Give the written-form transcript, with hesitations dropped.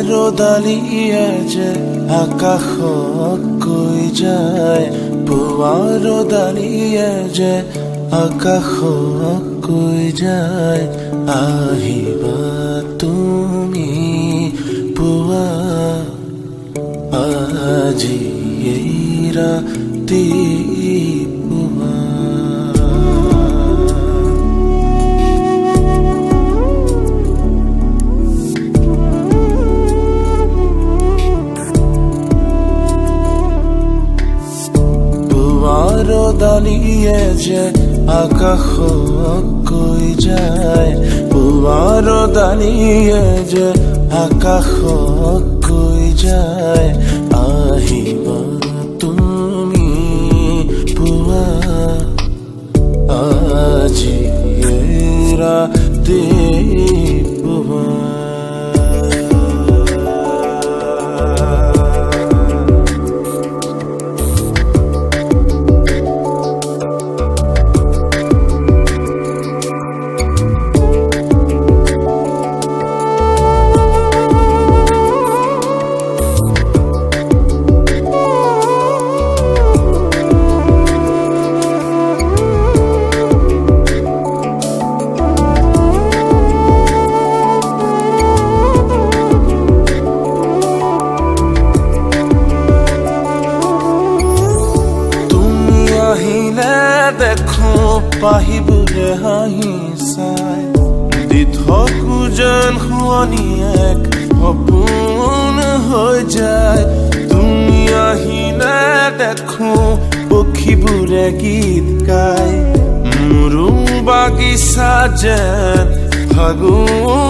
ৰ'দালিয়ে যে আকাশক কৈ যায়, পুৱাৰ ৰ'দালিয়ে যে আকাশক কৈ যায়, আহিবা তুমি পুৱা আজি এই ৰাতিপুৱা। ৰ'দালিয়ে যে আকাশক কৈ যায়, পুৱাৰ ৰ'দালিয়ে যে আকাশক কৈ যায়, আহিবা তুমি পুৱা আজি এই ৰাতিপুৱা। দেখো পাহিবোৰে হাঁহি চাই, দি থকো যেন শুৱনি এক সপোন হৈ যায়। তুমি আহিলে দেখো পক্ষীবোৰে গীত গায়, মোৰো বাগিচা যেন ফাগুন